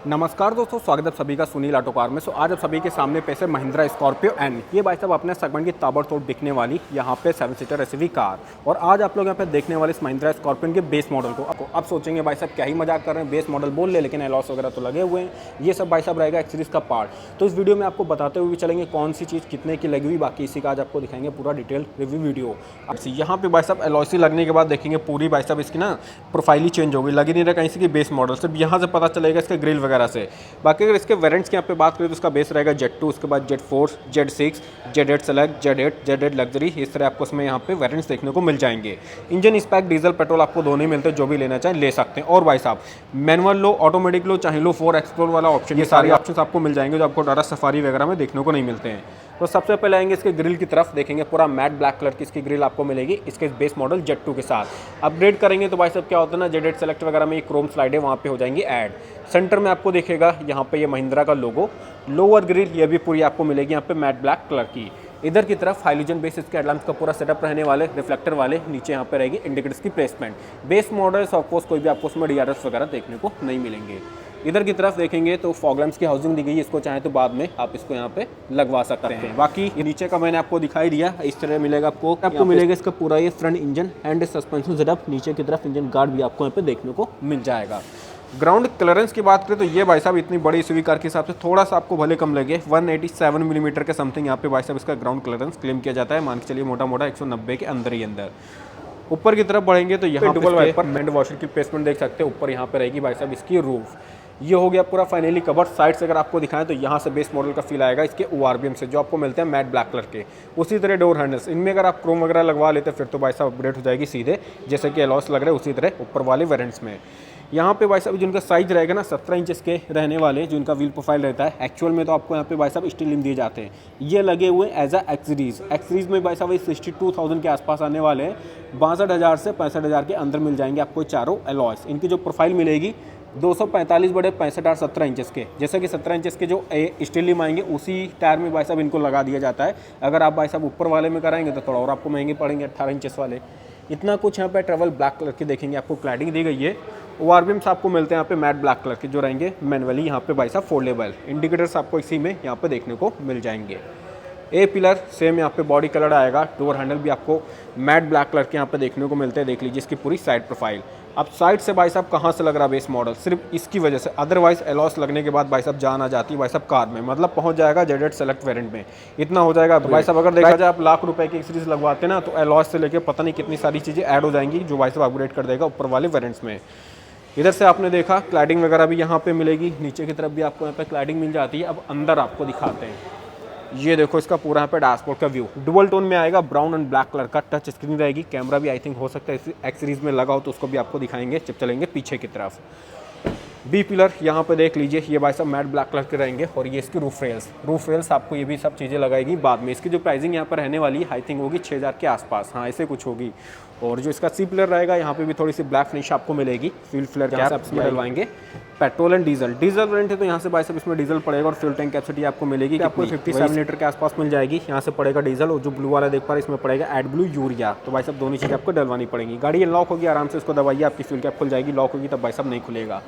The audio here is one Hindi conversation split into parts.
नमस्कार दोस्तों, स्वागत है सभी का सुनील ऑटो कार में। आज आप सभी के सामने पेश है महिंद्रा स्कॉर्पियो एन। ये भाई साहब अपने सेगमेंट की ताबड़तोड़ बिकने वाली यहाँ पे 7 सीटर एसयूवी कार। और आज आप लोग यहाँ पे देखने वाले इस महिंद्रा स्कॉर्पियो के बेस मॉडल को। आपको अब सोचेंगे भाई साहब क्या ही मजाक कर रहे हैं, बेस मॉडल बोल ले लेकिन एलॉस वगैरह तो लगे हुए हैं। ये सब भाई साहब रहेगा एक्स सीरीज का पार्ट। तो इस वीडियो में आपको बताते हुए चलेंगे कौन सी चीज़ कितने की लगी हुई, बाकी इसी का आज आपको दिखाएंगे पूरा डिटेल रिव्यू वीडियो। अब यहाँ पे भाई साहब एलॉसी लगने के बाद देखेंगे पूरी भाई साहब इसकी ना प्रोफाइल ही चेंज होगी, लगी नहीं रहा कहीं से कि बेस मॉडल। सिर्फ यहाँ से पता चलेगा इसके ग्रिल वगैरह से। बाकी अगर इसके वेरिएंट्स की यहाँ पे बात करें तो इसका बेस रहेगा Z2, उसके बाद Z4, Z6, Z8 select, Z8 luxury. इस तरह आपको इसमें यहाँ पे वेरिएंट्स देखने को मिल जाएंगे। इंजन स्पेक डीजल पेट्रोल आपको दोनों ही मिलते हैं, जो भी लेना चाहें ले सकते हैं। और भाई साहब मैनुअल लो, ऑटोमेटिक लो, चाहे लो 4 एक्सप्लोर वाला ऑप्शन, ये सारे ऑप्शन आपको मिल जाएंगे जो आपको टाटा सफारी वगैरह में देखने को नहीं मिलते हैं। तो सबसे पहले आएंगे इसके ग्रिल की तरफ, देखेंगे पूरा मैट ब्लैक कलर की इसकी ग्रिल आपको मिलेगी इसके बेस मॉडल Z2 के साथ। अपग्रेड करेंगे तो भाई साहब क्या होता है ना, Z8 सेलेक्ट वगैरह में क्रोम स्लाइड है, वहाँ पे हो जाएंगी ऐड। सेंटर में आपको दिखेगा यहाँ पे ये महिंद्रा का लोगो। लोअर ग्रिल ये भी पूरी आपको मिलेगी यहाँ पे मैट ब्लैक कलर की। इधर की तरफ हाइलोजन बेस इसके हेडलैम्प्स का पूरा सेटअप रहने वाले, रिफ्लेक्टर वाले। नीचे यहाँ पे रहेगी इंडिकेटर्स की प्लेसमेंट। बेस मॉडल ऑफकोर्स कोई भी आपको उसमें DRS वगैरह देखने को नहीं मिलेंगे। इधर की तरफ देखेंगे तो फॉग लैंप्स की हाउसिंग दी गई है, इसको चाहे तो बाद में आप इसको यहाँ पे लगवा सकते हैं। बाकी नीचे का मैंने आपको दिखाई दिया, इस तरह मिलेगा आपको मिलेगा इसका पूरा ये front engine and suspension setup. नीचे की तरफ इंजन गार्ड भी आपको यहाँ पे देखने को मिल जाएगा। ग्राउंड क्लियरेंस की बात करें तो ये भाई साहब इतनी बड़ी एसयूवी कार के हिसाब से थोड़ा सा आपको भले कम लगे, 187 मिलीमीटर के समथिंग यहाँ पे भाई साहब इसका ग्राउंड क्लियरेंस क्लेम किया जाता है। मान के चलिए मोटा मोटा 190 के अंदर ही अंदर। ऊपर की तरफ बढ़ेंगे तो यहाँ डबल वाइपर हैंड वॉशर की प्लेसमेंट देख सकते हैं। ऊपर यहाँ पे रहेगी भाई साहब इसकी रूफ। ये हो गया पूरा फाइनली कवर। साइड से अगर आपको दिखाएं तो यहाँ से बेस मॉडल का फील आएगा इसके ORBM से, जो आपको मिलते हैं मैट ब्लैक कलर के। उसी तरह डोर हैंडल्स, इनमें अगर आप क्रोम वगैरह लगवा लेते फिर तो भाई साहब अपग्रेड हो जाएगी सीधे, जैसे कि एलॉस लग रहे हैं उसी तरह ऊपर वाले वेरिएंट्स में। यहाँ पे भाई साहब जिनका साइज रहेगा ना 17 इंचेस के रहने वाले, जो इनका व्हील प्रोफाइल रहता है। एक्चुअल में तो आपको यहाँ पे भाई साहब स्टील रिम दिए जाते हैं, ये लगे हुए एज अ एक्सरीज। एक्सरीज में भाई साहब 62,000 के आसपास आने वाले हैं। 62,000 से 65,000 के अंदर मिल जाएंगे आपको चारों एलॉयस। इनकी जो प्रोफाइल मिलेगी 245 बड़े 65 और 17 इंचेस के, जैसे कि 17 इंचेस के जो स्टील रिम आएंगे उसी टायर में भाई साहब इनको लगा दिया जाता है। अगर आप भाई साहब ऊपर वाले में कराएंगे तो थोड़ा और आपको महंगे पड़ेंगे, 18 इंचेस वाले। इतना कुछ यहाँ पे ट्रेवल ब्लैक कलर की देखेंगे आपको क्लैडिंग दी गई है। ORBMs आपको मिलते हैं यहाँ पे मैट ब्लैक कलर के, जो रहेंगे मैनुअली यहाँ पे भाई साहब फोल्डेबल। इंडिकेटर्स आपको इसी में यहाँ पे देखने को मिल जाएंगे। ए पिलर सेम यहाँ पे बॉडी कलर आएगा। डोर हैंडल भी आपको मैट ब्लैक कलर के यहाँ पे देखने को मिलते हैं। देख लीजिए इसकी पूरी साइड प्रोफाइल। अब साइड से भाई साहब कहाँ से लग रहा है बेस मॉडल, सिर्फ इसकी वजह से। अदरवाइज एलॉस लगने के बाद भाई साहब जान आ जाती है भाई साहब कार में, मतलब पहुंच जाएगा Z8 सेलेक्ट वेरिएंट में। इतना हो जाएगा भाई साहब। अगर देखा जाए आप लाख रुपए की सीरीज लगवाते ना तो एलॉस से लेके पता नहीं कितनी सारी चीज़ें ऐड हो जाएंगी, जो भाई साहब अपग्रेड कर देगा ऊपर वाले वेरिएंट्स में। इधर से आपने देखा क्लैडिंग वगैरह भी यहाँ पे मिलेगी, नीचे की तरफ भी आपको यहाँ पे क्लैडिंग मिल जाती है। अब अंदर आपको दिखाते हैं, ये देखो इसका पूरा यहाँ पे डैशबोर्ड का व्यू डुअल टोन में आएगा। ब्राउन एंड ब्लैक कलर का टच स्क्रीन रहेगी। कैमरा भी आई थिंक हो सकता है एक्स सीरीज में लगा हो तो उसको भी आपको दिखाएंगे जब चलेंगे पीछे की तरफ। बी पिलर यहाँ पे देख लीजिए, ये भाई साहब मैट ब्लैक कलर के रहेंगे। और ये इसकी रूफ रेल्स आपको ये भी सब चीज़ें लगाएगी बाद में। इसकी जो प्राइसिंग यहाँ पर रहने वाली आई थिंक होगी 6,000 के आसपास, हाँ ऐसे कुछ होगी। और जो इसका सी पिलर रहेगा यहाँ पे भी थोड़ी सी ब्लैक फिनिश आपको मिलेगी। फ्यूल फिलर कैप इसमें डलवाएंगे। पेट्रोल एंड डीजल वेरिएंट है तो यहाँ से भाई साहब इसमें डीजल पड़ेगा। और फ्यूल टैंक कैपेसिटी आपको मिलेगी आपको 57 लीटर के आसपास मिल जाएगी। यहाँ से पड़ेगा डीजल, और जो ब्लू वाला देख पा रहे इसमें पड़ेगा एड ब्लू यूरिया। तो भाई साहब दोनों चीज़ें आपको डलवानी पड़ेंगी। गाड़ी अनलॉक होगी, आराम से इसको दबाइए, आपकी फ्यूल कैप खुल जाएगी। लॉक होगी तब भाई साहब नहीं खुलेगा।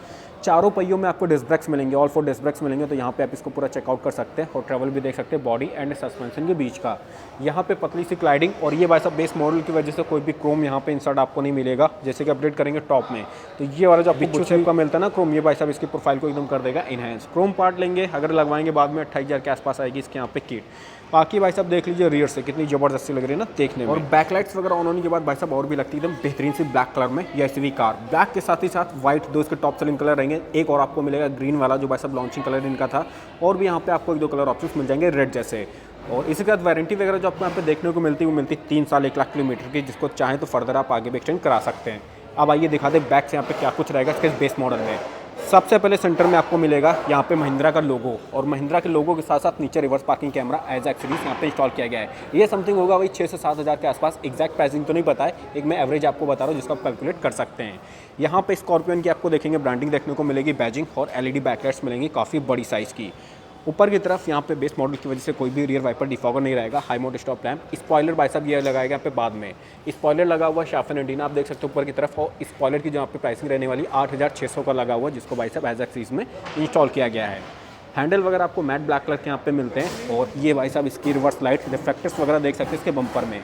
चारों पहियों में आपको डिस्क ब्रेक्स मिलेंगे, ऑल 4 डिस्क ब्रेक्स मिलेंगे। तो यहाँ पे आप इसको पूरा चेकआउट कर सकते हैं। और ट्रैवल भी देख सकते हैं बॉडी एंड सस्पेंशन के बीच का। यहाँ पे पतली सी क्लाइडिंग। और ये भाई साहब बेस मॉडल की वजह से कोई भी क्रोम यहाँ पे इंसर्ट आपको नहीं मिलेगा। जैसे कि अपडेट करेंगे टॉप में तो ये वाला जो बिच्छू शेप का मिलता है ना क्रोम, ये भाई साहब इसकी प्रोफाइल को एकदम कर देगा इनहेंस। क्रोम पार्ट लेंगे अगर लगवाएंगे बाद में 28,000 के आसपास आएगी इसके यहाँ पे किट। बाकी भाई साहब देख लीजिए रियर से कितनी जबरदस्ती लग रही है ना देखने में। और बैकलाइट्स वगैरह ऑन होने के बाद भाई साहब और भी लगती है एकदम बेहतरीन सी ब्लैक कलर में ये एसयूवी कार। ब्लैक के साथ ही साथ व्हाइट दो इसके टॉप सेलिंग कलर रहेंगे। एक और आपको मिलेगा ग्रीन वाला, जो भाई साहब लॉन्चिंग कलर इनका था। और भी यहाँ पे आपको 1-2 कलर ऑप्शंस मिल जाएंगे रेड जैसे। और इसी के बाद वारंटी वगैरह जो आपको यहाँ पे देखने को मिलती है वो मिलती है 3 साल 1 लाख किलोमीटर की, जिसको चाहें तो फर्दर आप आगे भी एक्सटेंड करा सकते हैं। अब आइए दिखा दें बैक से यहाँ पे क्या कुछ रहेगा इसके बेस मॉडल में। सबसे पहले सेंटर में आपको मिलेगा यहाँ पे महिंद्रा का लोगो। और महिंद्रा के लोगो के साथ साथ नीचे reverse parking camera as accessories यहाँ पे इंस्टॉल किया गया है। ये समथिंग होगा वही 6 से 7,000 के आसपास। एग्जैक्ट प्राइसिंग तो नहीं पता है, एक मैं एवरेज आपको बता रहा हूँ जिसको आप कैलकुलेट कर सकते हैं। यहाँ पे स्कॉर्पियन की आपको देखेंगे ब्रांडिंग देखने को मिलेगी, बैजिंग और LED बैकलाइट्स मिलेंगी काफ़ी बड़ी साइज़ की। ऊपर की तरफ यहाँ पे बेस मॉडल की वजह से कोई भी रियर वाइपर डिफॉगर नहीं रहेगा। High mode stop lamp, spoiler भाई साहब ये लगाएगा यहाँ पे बाद में। स्पॉइलर लगा हुआ शाफन एंटीना आप देख सकते हो ऊपर की तरफ, और स्पॉइलर की जो यहाँ पे प्राइसिंग रहने वाली 8600 का लगा हुआ, जिसको भाई साहब एज एक्सीज में इंस्टॉल किया गया है। हैंडल वगैरह आपको मैट ब्लैक कलर के यहाँ पे मिलते हैं। और ये भाई साहब इसकी रिवर्स लाइट रिफ्लेक्टर्स वगैरह देख सकते हैं इसके बम्पर में।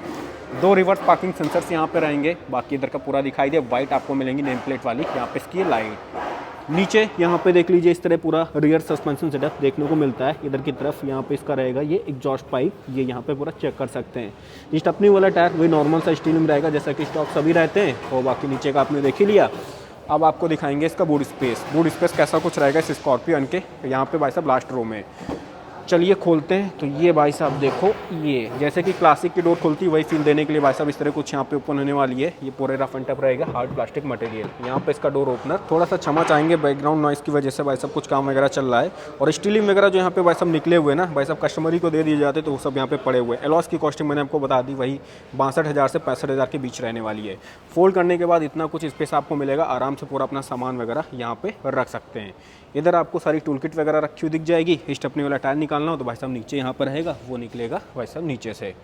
2 रिवर्स पार्किंग सेंसर्स यहाँ पे रहेंगे। बाकी इधर का पूरा दिखाई दे, वाइट आपको मिलेंगी नेम प्लेट वाली यहाँ पे इसकी लाइट। नीचे यहाँ पे देख लीजिए इस तरह पूरा रियर सस्पेंशन सेटअप देखने को मिलता है। इधर की तरफ यहाँ पे इसका रहेगा ये एग्जॉस्ट पाइप, ये यहाँ पे पूरा चेक कर सकते हैं। ये स्टेपनी वाला टायर वही नॉर्मल सा स्टील में रहेगा जैसा कि स्टॉक सभी रहते हैं। और बाकी नीचे का आपने देख ही लिया। अब आपको दिखाएंगे इसका बूट स्पेस कैसा कुछ रहेगा इस स्कॉर्पियो के यहाँ पे भाई साहब लास्ट रो में। चलिए खोलते हैं। तो ये भाई साहब देखो, ये जैसे कि क्लासिक की डोर खुलती है वही फील देने के लिए भाई साहब इस तरह कुछ यहाँ पे ओपन होने वाली है। ये पूरे रफ एंड टफ रहेगा, हार्ड प्लास्टिक मटेरियल। यहाँ पे इसका डोर ओपनर, थोड़ा सा क्षमा चाहेंगे बैकग्राउंड नॉइस की वजह से भाई साहब कुछ काम वगैरह चल रहा है। और स्टीलिंग वगैरह जो यहाँ पे भाई साहब निकले हुए ना भाई साहब कस्टमर ही को दे दिए जाते तो वो सब यहाँ पे पड़े हुए। एलॉस की कॉस्टिंग मैंने आपको बता दी, वही 62,000 से 65,000 के बीच रहने वाली है। फोल्ड करने के बाद इतना कुछ स्पेस आपको मिलेगा, आराम से पूरा अपना सामान वगैरह यहाँ पे रख सकते हैं। इधर आपको सारी टूल किट वगैरह रखी हुई दिख जाएगी। स्टेपनी वाला टायर निकालना हो तो भाई साहब नीचे यहाँ पर रहेगा, वो निकलेगा भाई साहब नीचे से।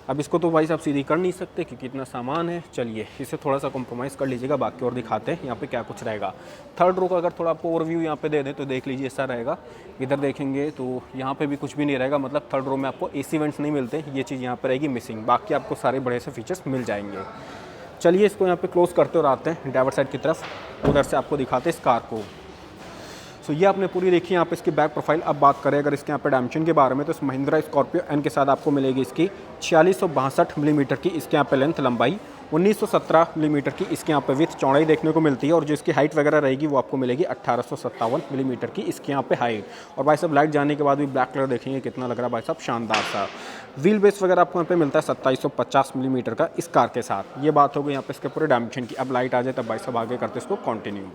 अब इसको तो भाई साहब सीधी कर नहीं सकते क्योंकि इतना सामान है। चलिए इसे थोड़ा सा कॉम्प्रोमाइज़ कर लीजिएगा, बाकी और दिखाते हैं यहाँ पे क्या कुछ रहेगा। थर्ड रो का अगर थोड़ा आपको ओवरव्यू यहाँ पे दे दें तो देख लीजिए ऐसा रहेगा। इधर देखेंगे तो यहाँ पे भी कुछ भी नहीं रहेगा, मतलब थर्ड रो में आपको AC वेंट्स नहीं मिलते, ये चीज़ यहाँ पर रहेगी मिसिंग। बाकी आपको सारे बड़े से फीचर्स मिल जाएंगे। चलिए इसको यहाँ पे क्लोज करते और आते हैं ड्राइवर साइड की तरफ, उधर से आपको दिखाते हैं इस कार को। सो ये आपने पूरी देखी यहाँ पे इसकी बैक प्रोफाइल। अब बात करें अगर इसके यहाँ पे डायमेंशन के बारे में तो इस महिंद्रा स्कॉर्पियो एन के साथ आपको मिलेगी इसकी 4662 मिलीमीटर की इसके यहाँ पे लेंथ लंबाई, 1917 मिलीमीटर की इसके यहाँ पे विथ चौड़ाई देखने को मिलती है। और जो इसकी हाइट वगैरह रहेगी वो आपको मिलेगी 1857 मिलीमीटर की इसके यहाँ पे हाइट। और भाई साहब लाइट जाने के बाद भी ब्लैक कलर देखेंगे कितना लग रहा है भाई साहब शानदार सा। व्हील बेस वगैरह आपको यहाँ पे मिलता है 2750 मिलीमीटर का इस कार के साथ। ये बात हो गई यहाँ पे इसके पूरे डायमेंशन की। अब लाइट आ जाए तब भाई साहब आगे करते इसको कंटिन्यू।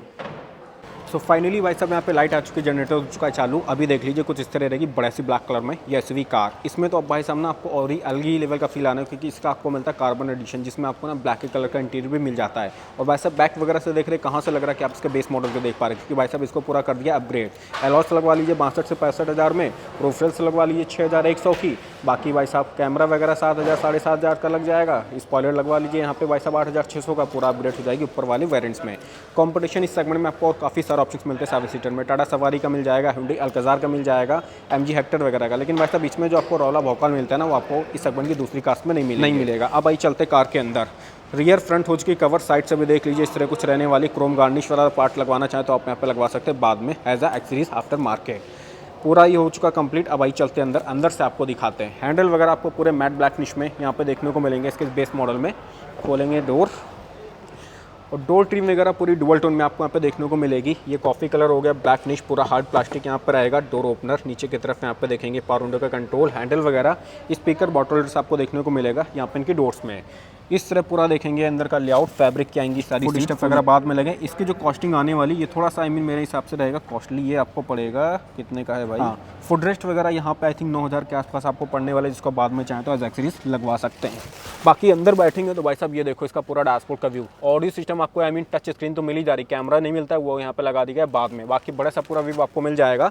सो फाइनली भाई साहब यहाँ पे लाइट आ चुकी है, जनरेटर हो चुका है चालू। अभी देख लीजिए कुछ इस तरह रहेगी बड़ा सी ब्लैक कलर में ये एसयूवी कार। इसमें तो अब भाई साहब ना आपको और ही अलग ही लेवल का फील आना है क्योंकि इसका आपको मिलता है कार्बन एडिशन, जिसमें आपको ना ब्लैक कलर का इंटीरियर भी मिल जाता है। और भाई साहब बैक वगैरह से देख रहे कहाँ से लग रहा है कि आप इसके बेस मॉडल को देख पा रहे हैं क्योंकि भाई साहब इसको पूरा कर दिया अपग्रेड। एलॉस लगवा लीजिए 62 से 65,000 में, प्रोफाइल्स लगवा लीजिए 6100 की। बाकी भाई साहब कैमरा वगैरह 7,000 7,500 का लग जाएगा। स्पॉइलर लगवा लीजिए यहाँ पे भाई साहब 8,600 का पूरा अपग्रेड हो जाएगी ऊपर वाले वेरिएंट्स में। कॉम्पिटिशन इस सेगमेंट में आपको और काफ़ी सारे ऑप्शंस मिलते हैं 7 सीटर में। टाटा सवारी का मिल जाएगा, हुंडई अल्काज़ार का मिल जाएगा, MG हेक्टर वगैरह का। लेकिन भाई साहब बीच में जो आपको रौला भौकाल मिलता है ना वो आपको इस सेगमेंट की दूसरी कास्ट में नहीं मिलेगा। अब आई चलते कार के अंदर। रियर फ्रंट हो चुकी कवर, साइड से भी देख लीजिए इस तरह कुछ रहने वाली। क्रोम गार्निश वाला पार्ट लगवाना चाहें तो आप यहाँ पे लगवा सकते हैं बाद में as a accessories after market. पूरा ये हो चुका कंप्लीट। अब आई चलते अंदर से आपको दिखाते हैं। हैंडल वगैरह आपको पूरे मैट ब्लैक फिनिश में यहाँ पे देखने को मिलेंगे इसके बेस मॉडल में। खोलेंगे डोर और डोर ट्रिम वगैरह पूरी डुअल टोन में आपको यहाँ पे देखने को मिलेगी। ये कॉफ़ी कलर हो गया, ब्लैक फिनिश, पूरा हार्ड प्लास्टिक यहाँ पर आएगा। डोर ओपनर नीचे की तरफ यहाँ पे देखेंगे पावर विंडो का कंट्रोल, हैंडल वगैरह, स्पीकर बॉटल्स आपको देखने को मिलेगा यहाँ पे इनकी डोर्स में। इस तरह पूरा देखेंगे अंदर का लेआउट, फैब्रिक की आएंगी सारी स्टफ वगैरह बाद में लगे। इसकी जो कॉस्टिंग आने वाली ये थोड़ा सा मेरे हिसाब से रहेगा कॉस्टली। ये आपको पड़ेगा कितने का है भाई? हाँ, फुट रेस्ट वगैरह यहाँ पे आई थिंक 9,000 के आसपास आपको पड़ने वाला है, जिसको बाद में चाहें तो एज एक्सेसरीज लगवा सकते हैं। बाकी अंदर बैठेंगे तो भाई साहब ये देखो इसका पूरा डैशबोर्ड का व्यू। ऑडियो सिस्टम आपको टच स्क्रीन तो मिल ही जा रही, कैमरा नहीं मिलता है वो यहाँ पे लगा दिया है बाद में। बाकी बड़ा सा पूरा व्यू आपको मिल जाएगा।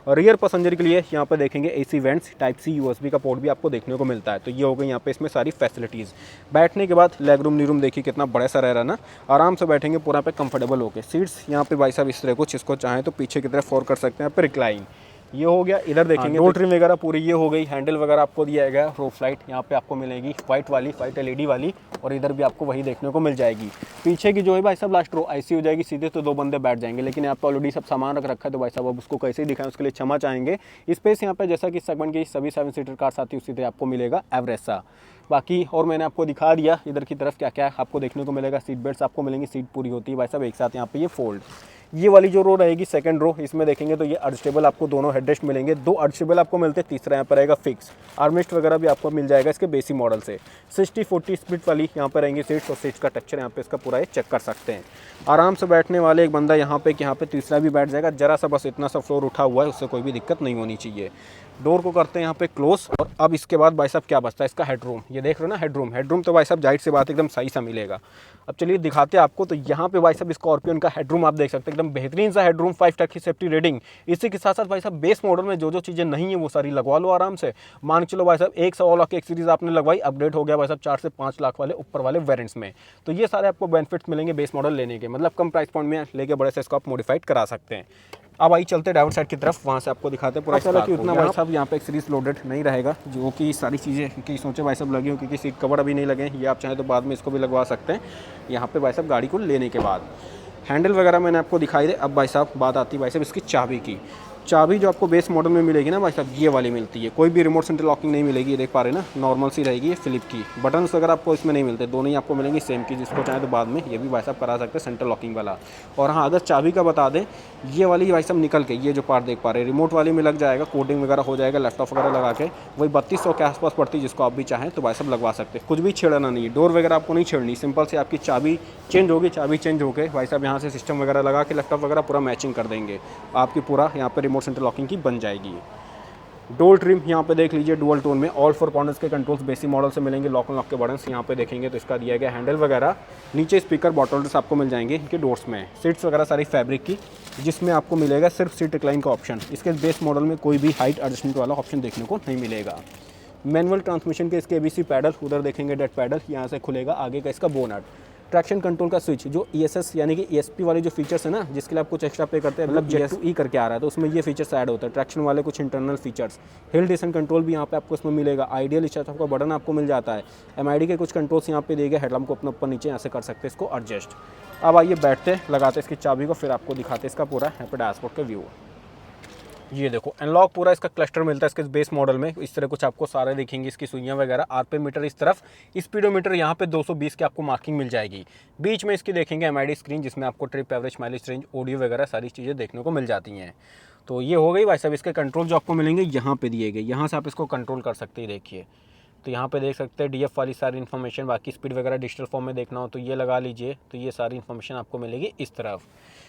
रियर पैसेंजर के लिए यहाँ पे देखेंगे AC vents, type C USB का पोर्ट भी आपको देखने को मिलता है। तो ये हो गई यहाँ पे इसमें सारी फैसिलिटीज़। बैठने के बाद लेग रूम नी रूम देखिए कितना बड़ा सा रह रहा है ना, आराम से बैठेंगे पूरा पे कंफर्टेबल होके। सीट्स यहाँ पे भाई साहब इस तरह कुछ, इसको चाहें तो पीछे की तरफ फोर कर सकते हैं यहाँ पे रिक्लाइन। ये हो गया। इधर देखेंगे डोर ट्रिम वगैरह पूरी ये हो गई। हैंडल वगैरह आपको दिया गया, रोफ लाइट यहाँ पे आपको मिलेगी वाइट वाली, वाइट LED वाली। और इधर भी आपको वही देखने को मिल जाएगी। पीछे की जो है भाई साहब लास्ट रो ऐसी हो जाएगी सीधे, तो 2 बंदे बैठ जाएंगे। लेकिन यहाँ पे ऑलरेडी सब सामान रख रखा है तो भाई साहब अब उसको कैसे ही दिखाएं उसके लिए क्षमा चाहेंगे। स्पेस यहाँ पे जैसा कि सेगमेंट की सभी 7 सीटर कार्स आती है उसी तरह आपको मिलेगा एवरेज सा। बाकी और मैंने आपको दिखा दिया इधर की तरफ क्या क्या आपको देखने को मिलेगा। सीट बेल्ट आपको मिलेंगी, सीट पूरी होती है भाई साहब एक साथ यहाँ पे ये फोल्ड। ये वाली जो रो रहेगी सेकंड रो, इसमें देखेंगे तो ये एडजस्टेबल आपको दोनों हेडरेस्ट मिलेंगे। 2 एडजस्टेबल आपको मिलते हैं, तीसरा यहाँ पर रहेगा फिक्स। आर्मरेस्ट वगैरह भी आपको मिल जाएगा इसके बेसिक मॉडल से। 60-40 स्प्लिट वाली यहाँ पर रहेंगी सीट्स और सीट्स का टेक्सचर यहाँ पे इसका पूरा ये चेक कर सकते हैं। आराम से बैठने वाले एक बंदा यहाँ पे तीसरा भी बैठ जाएगा। जरा सा बस इतना सा फ्लोर उठा हुआ है, उससे कोई भी दिक्कत नहीं होनी चाहिए। डोर को करते हैं यहाँ पे क्लोज। और अब इसके बाद भाई साहब क्या बचता है इसका हेडरूम। ये देख रहे हो ना हेडरूम तो भाई साहब जाहिर सी बात एकदम सही सा मिलेगा। अब चलिए दिखाते हैं आपको। तो यहाँ पे भाई साहब स्कॉर्पियन का हेडरूम आप देख सकते हैं एकदम बेहतरीन सा हेडरूम, 5 टक की सेफ्टी रेटिंग। इसी के साथ साथ भाई साहब बेस मॉडल में जो जो चीज़ें नहीं है वो सारी लगवा लो आराम से। मान के चलो भाई साहब 1 लाख की एक सीरीज़ आपने लगवाई, अपडेट हो गया भाई साहब 4 से 5 लाख वाले ऊपर वाले वेरिएंट्स में। तो ये सारे आपको बेनिफिट्स मिलेंगे बेस मॉडल लेने के, मतलब कम प्राइस पॉइंट में लेके बड़े से इसको आप मॉडिफाइड करा सकते हैं। अब आई चलते ड्राइवर साइड की तरफ, वहाँ से आपको दिखाते हैं पूरा। चलो कि उतना भाई साहब यहाँ पे एक सीरीज लोडेड नहीं रहेगा, जो कि सारी चीज़ें क्योंकि सोचे भाई साहब लगी हो, क्योंकि सीट कवर अभी नहीं लगे हैं, ये आप चाहें तो बाद में इसको भी लगवा सकते हैं यहाँ पे भाई साहब गाड़ी को लेने के बाद। हैंडल वगैरह मैंने आपको दिखाई दे। अब भाई साहब बात आती है भाई साहब इसकी चाबी की। चाबी जो आपको बेस मॉडल में मिलेगी ना भाई साहब, ये वाली मिलती है, कोई भी रिमोट सेंटर लॉकिंग नहीं मिलेगी, ये देख पा रहे हैं ना, नॉर्मल सी रहेगी, ये फिलिप की। बटन्स वगैरह आपको इसमें नहीं मिलते, दोनों ही आपको मिलेंगी सेम की, जिसको चाहे तो बाद में ये भी भाई साहब करा सकते हैं सेंटर लॉकिंग वाला। और हाँ, अगर चाबी का बता दें, ये वाली भाई साहब निकल के ये जो पार्ट देख पा रहे हैं रिमोट वाली में लग जाएगा, कोडिंग वगैरह हो जाएगा, लैपटॉप वगैरह लगा के वही 3200 के आसपास पड़ती है, जिसको आप भी चाहें तो भाई साहब लगवा सकते हैं। कुछ भी छेड़ना नहीं है, डोर वगैरह आपको नहीं छेड़नी, सिंपल से आपकी चाबी चेंज होगी, चाबी चेंज होकर भाई साहब यहाँ से सिस्टम वगैरह लगा के लैपटॉप वगैरह पूरा मैचिंग कर देंगे, आपकी पूरा यहाँ पर रिमोट सेंटर लॉकिंग की बन जाएगी। डोल ट्रिम यहाँ पे देख लीजिए डुअल टोन में, ऑल 4 कॉर्नर्स के कंट्रोल्स बेसिक मॉडल से मिलेंगे, लॉक एंड लॉक के बटन्स यहाँ पे देखेंगे तो इसका दिया गया हैंडल वगैरह, नीचे स्पीकर बॉटल्स आपको मिल जाएंगे इनके डोर्स में। सीट्स वगैरह सारी फैब्रिक की, जिसमें आपको मिलेगा सिर्फ सीट रिक्लाइन का ऑप्शन। इसके बेस मॉडल में कोई भी हाइट एडजस्टमेंट वाला ऑप्शन देखने को नहीं मिलेगा। मैनुअल ट्रांसमिशन के इसके ABC पैडल, उधर देखेंगे डेड पैडल, यहाँ से खुलेगा आगे का इसका बोनट। ट्रैक्शन कंट्रोल का स्विच, जो ESS यानी कि ESP वाले जो फीचर्स है ना, जिसके लिए आप कुछ एक्स्ट्रा पे करते हैं, मतलब Jet2E करके आ रहा है, तो उसमें ये फीचर्स ऐड होता है, ट्रैक्शन वाले कुछ internal features. Hill descent control भी यहाँ पे आपको इसमें मिलेगा, आइडियल स्टार्ट का बटन आपको मिल जाता है, MID के कुछ कंट्रोल्स यहाँ पे दिए गए, हेडलैम्प को अपना ऊपर नीचे यहाँ से कर सकते हैं इसको एडजस्ट। अब आइए बैठते लगाते इसकी चाबी को, फिर आपको दिखाते इसका पूरा यहाँ पे डैशबोर्ड का व्यू। ये देखो एनलॉक पूरा इसका क्लस्टर मिलता है इसके बेस मॉडल में, इस तरह कुछ आपको सारे दिखेंगे, इसकी सुइयां वगैरह, RPM मीटर इस तरफ, स्पीडोमीटर यहाँ पे 220 की आपको मार्किंग मिल जाएगी। बीच में इसकी देखेंगे MID स्क्रीन, जिसमें आपको trip average, mileage, range, audio वगैरह सारी चीज़ें देखने को मिल जाती हैं। तो ये हो गई भाई साहब इसके कंट्रोल जो आपको मिलेंगे यहाँ पे दिए गए, यहाँ से आप इसको कंट्रोल कर सकते हैं। देखिए तो यहाँ पे देख सकते हैं DF वाली सारी इन्फॉर्मेशन, बाकी स्पीड वगैरह डिजिटल फॉर्म में देखना हो तो ये लगा लीजिए, तो ये सारी इन्फॉर्मेशन आपको मिलेगी इस तरफ।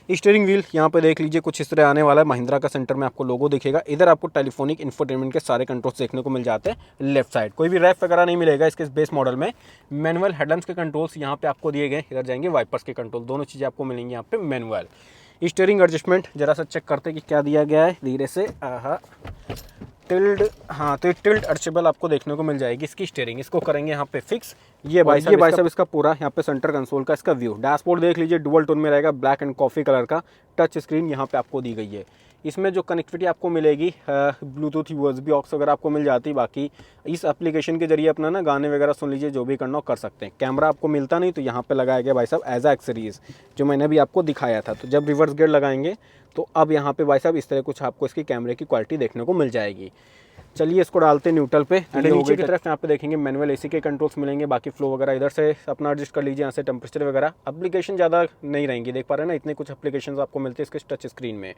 स्टीयरिंग व्हील यहाँ पे देख लीजिए कुछ इस तरह आने वाला है, महिंद्रा का सेंटर में आपको लोगो दिखेगा। इधर आपको टेलीफोनिक इंफोटेनमेंट के सारे कंट्रोल्स देखने को मिल जाते हैं लेफ्ट साइड, कोई भी रैप वगैरह नहीं मिलेगा इसके बेस मॉडल में। मैनुअल हेडलैम्प्स के कंट्रोल्स यहाँ पे आपको दिए गए, इधर जाएंगे वाइपर्स के कंट्रोल, दोनों चीज़ें आपको मिलेंगी यहाँ पे मैनुअल। स्टीयरिंग एडजस्टमेंट जरा सा चेक करते कि क्या दिया गया है धीरे से, टिल्ड, हाँ तो टिल्ड एडजस्टेबल आपको देखने को मिल जाएगी इसकी स्टीयरिंग, इसको करेंगे यहाँ पे फिक्स। ये भाई साहब इसका पूरा यहाँ पे सेंटर कंसोल का इसका व्यू। डैशबोर्ड देख लीजिए डुअल टोन में रहेगा, ब्लैक एंड कॉफ़ी कलर का, टच स्क्रीन यहाँ पे आपको दी गई है। इसमें जो कनेक्टिविटी आपको मिलेगी ब्लूटूथ, USB ऑक्स वगैरह आपको मिल जाती है। बाकी इस एप्लीकेशन के जरिए अपना ना गाने वगैरह सुन लीजिए, जो भी करना हो कर सकते हैं। कैमरा आपको मिलता नहीं तो यहाँ पे लगाया गया भाई साहब एज अ एक्सेसरीज, जो मैंने भी आपको दिखाया था। तो जब रिवर्स गियर लगाएंगे तो अब यहाँ पे भाई साहब इस तरह कुछ आपको इसकी कैमरे की क्वालिटी देखने को मिल जाएगी। चलिए इसको डालते हैं न्यूट्रल पे, नीचे की तरफ यहाँ पे देखेंगे मैनुअल AC के कंट्रोल्स मिलेंगे, बाकी फ्लो वगैरह इधर से अपना एडजस्ट कर लीजिए, यहाँ से टेम्परेचर वगैरह। एप्लीकेशन ज़्यादा नहीं रहेंगी, देख पा रहे हैं ना, इतने कुछ एप्लीकेशन आपको मिलते हैं इसके टच स्क्रीन में।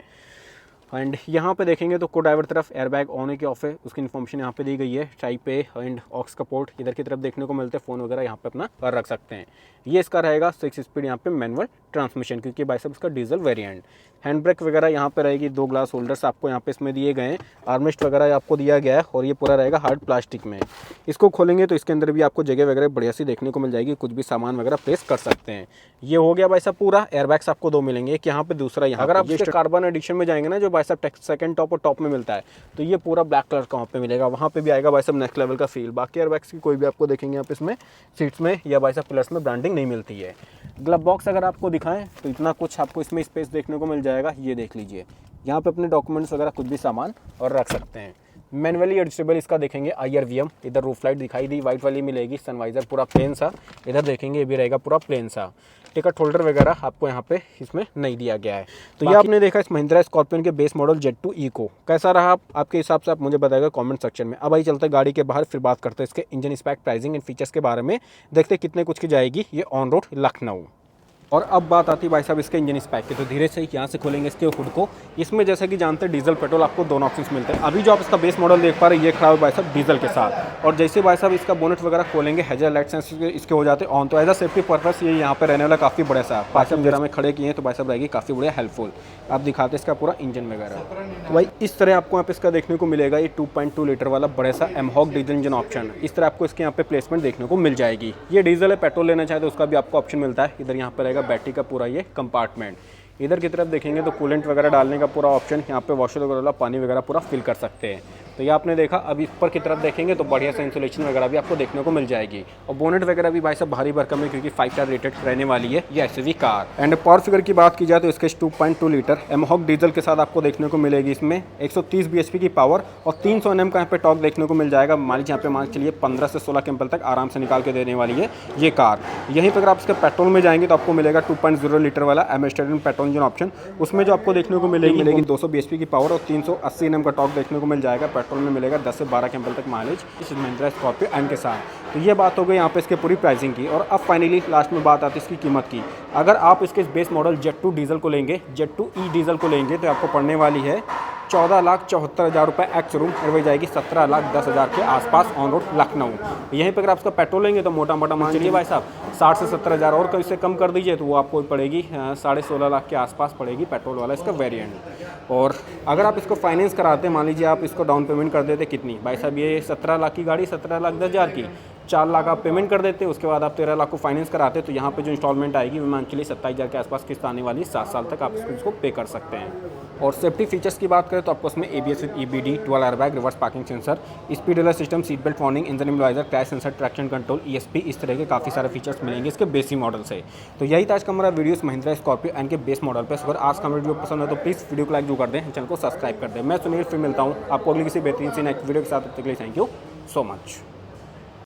एंड यहाँ पे देखेंगे तो को ड्राइवर तरफ एयरबैग ऑन है कि ऑफ है उसकी इन्फॉर्मेशन यहाँ पे दी गई है। टाइप ए एंड ऑक्स का पोर्ट इधर की तरफ देखने को मिलते हैं, फ़ोन वगैरह यहाँ पे अपना रख सकते हैं। ये इसका रहेगा 6 स्पीड यहाँ पे मैनुअल ट्रांसमिशन, क्योंकि भाई साहब इसका डीजल वेरिएंट। हैंड ब्रेक वगैरह यहाँ पे रहेगी, 2 ग्लास होल्डर्स आपको यहाँ पे इसमें दिए गए हैं, आर्मरेस्ट वगैरह आपको दिया गया है, और ये पूरा रहेगा हार्ड प्लास्टिक में। इसको खोलेंगे तो इसके अंदर भी आपको जगह वगैरह बढ़िया सी देखने को मिल जाएगी, कुछ भी सामान वगैरह प्लेस कर सकते हैं। ये हो गया भाई साहब पूरा। एयरबैग्स आपको 2 मिलेंगे, एक यहाँ पे दूसरा यहाँ। अगर आप कार्बन एडिशन में जाएंगे ना, जो भाई साहब सेकंड टॉप और टॉप में मिलता है, तो ये पूरा ब्लैक कलर का वहाँ पे मिलेगा, वहाँ पे भी आएगा भाई साहब नेक्स्ट लेवल का फील। बाकी एयरबैग्स की कोई भी आपको देखेंगे यहाँ पे इसमें सीट्स में या भाई साहब पिलर्स में ब्रांडिंग नहीं मिलती है। ग्लव बॉक्स अगर आपको दिखाएं तो इतना कुछ आपको इसमें स्पेस देखने को मिल जाएगा, ये देख लीजिए, यहाँ पे अपने डॉक्यूमेंट्स वगैरह कुछ भी सामान और रख सकते हैं। मैनुअली एडजस्टेबल इसका देखेंगे IRVM, इधर रूफ लाइट दिखाई दी वाइट वाली मिलेगी, सनवाइजर पूरा प्लेन सा, इधर देखेंगे ये भी रहेगा पूरा प्लेन सा। टिकट होल्डर वगैरह आपको यहाँ पे इसमें नहीं दिया गया है। तो ये आपने देखा इस महिंद्रा स्कॉर्पियन के बेस मॉडल Jet2E को, कैसा रहा आपके हिसाब से आप मुझे बताएगा कमेंट सेक्शन में। अब आई चलते हैं गाड़ी के बाहर, फिर बात करते हैं इसके engine spec, pricing and features के बारे में, देखते हैं कितने कुछ की जाएगी ये ऑन रोड लखनऊ। और अब बात आती है भाई साहब इसके इंजन स्पेक की, तो धीरे से यहाँ से खोलेंगे इसके हुड को। इसमें जैसे कि जानते हैं डीजल पेट्रोल आपको दोनों ऑप्शंस मिलते हैं। अभी जो आप इसका बेस मॉडल देख पा रहे हैं ये खड़ा है भाई साहब डीजल के साथ, और जैसे भाई साहब इसका बोनेट वगैरह खोलेंगे हेजल लाइट सेंस इसके हो जाते हैं ऑन, तो एज अ सेफ्टी पर्पस ये यहाँ पे रहने वाला काफ़ी बड़ा सा भाई साहब जरा में खड़े किए हैं, तो भाई साहब रहेगी काफ़ी बढ़िया हेल्पफुल। आप दिखाते इसका पूरा इंजन वगैरह, तो भाई इस तरह आपको यहाँ पे इसका देखने को मिलेगा। ये 2.2 लीटर वाला बड़ा सा एमहॉक डीजल इंजन ऑप्शन, इस तरह आपको इसके यहाँ पे प्लेसमेंट देखने को मिल जाएगी। ये डीजल है, पेट्रोल लेना चाहे तो उसका भी आपको ऑप्शन मिलता है। इधर यहाँ पे रहेगा बैटरी का पूरा ये कंपार्टमेंट। इधर की तरफ देखेंगे तो कूलेंट वगैरह डालने का पूरा ऑप्शन, यहाँ पे वॉशर वगैरह पानी वगैरह पूरा फिल कर सकते हैं। तो ये आपने देखा। अभी ऊपर की तरफ देखेंगे तो बढ़िया से इंसुलेशन वगैरह भी आपको देखने को मिल जाएगी। और बोनेट वगैरह भी भाई साहब भारी भरकम है, क्योंकि 5 स्टार रेटेड रहने वाली है ये SUV car. And power figure की बात की जाए तो इसके 2.2 लीटर एमहॉक डीजल के साथ आपको देखने को मिलेगी। इसमें 130 bhp की पावर और 300 Nm का यहाँ पे टॉर्क देखने को मिल जाएगा। मान लीजिए यहाँ पे मान के चलिए 15 से 16 क्विंटल तक आराम से निकाल के देने वाली है ये कार। यहीं पर अगर आप इसके पेट्रोल में जाएंगे तो आपको मिलेगा 2.0 लीटर वाला एमस्टेडन पेट्रोल इंजन ऑप्शन। उसमें जो आपको देखने को मिलेगी 200 bhp की पावर और 380 Nm का टॉर्क देखने को मिल जाएगा। पेट्रोल में मिलेगा 10 से 12 क्विंटल तक माइलेज इस महिंद्रा स्कॉर्पियो एन के साथ। तो ये बात हो गई यहाँ पे इसके पूरी प्राइसिंग की। और अब फाइनली लास्ट में बात आती है इसकी कीमत की। अगर आप इसके बेस मॉडल Z2 डीजल को लेंगे, Z2 ई डीजल को लेंगे तो आपको पड़ने वाली है 14,74,000 रुपये एक्स शोरूम, और वही जाएगी 17,10,000 के आसपास ऑन रोड लखनऊ। यहीं पर अगर आप उसका पेट्रोल लेंगे तो मोटा मोटा मान चलिए भाई साहब 60 से 70,000 और इससे कम कर दीजिए तो वो आपको पड़ेगी 16.5 लाख के आसपास पड़ेगी पेट्रोल वाला इसका वेरिएंट। और अगर आप इसको फाइनेंस कराते, मान लीजिए आप इसको डाउन पेमेंट कर देते कितनी भाई साहब, ये 17 लाख की गाड़ी 17,10,000 की, 4 लाख आप पेमेंट कर देते, उसके बाद आप 13 लाख को फाइनेंस कराते, तो यहाँ पे जो इंस्टॉलमेंट आएगी वो मान के लिए 27,000 के आसपास किस्त आने वाली, 7 साल तक आप इसको पे कर सकते हैं। और सेफ्टी फीचर्स की बात करें तो आपको उसमें ABS with EBD, dual airbag, reverse parking sensor, speed alert system, seat belt warning, engine immobiliser, crash sensor, traction control, ESP, इस तरह के काफ़ी सारे फीचर्स मिलेंगे इसके बेसिक मॉडल से। तो यही था आज का हमारा वीडियो महिंद्रा स्कॉर्पियो एन के बेस मॉडल पर। अगर आज का वीडियो पसंद है तो प्लीज़ वीडियो को लाइक जो कर दें, चैनल को सब्सक्राइब कर दें। मैं सुनील फिर मिलता हूँ आपको अगली किसी बेहतरीन सी नेक्स्ट वीडियो के साथ। तब तक के लिए थैंक यू सो मच।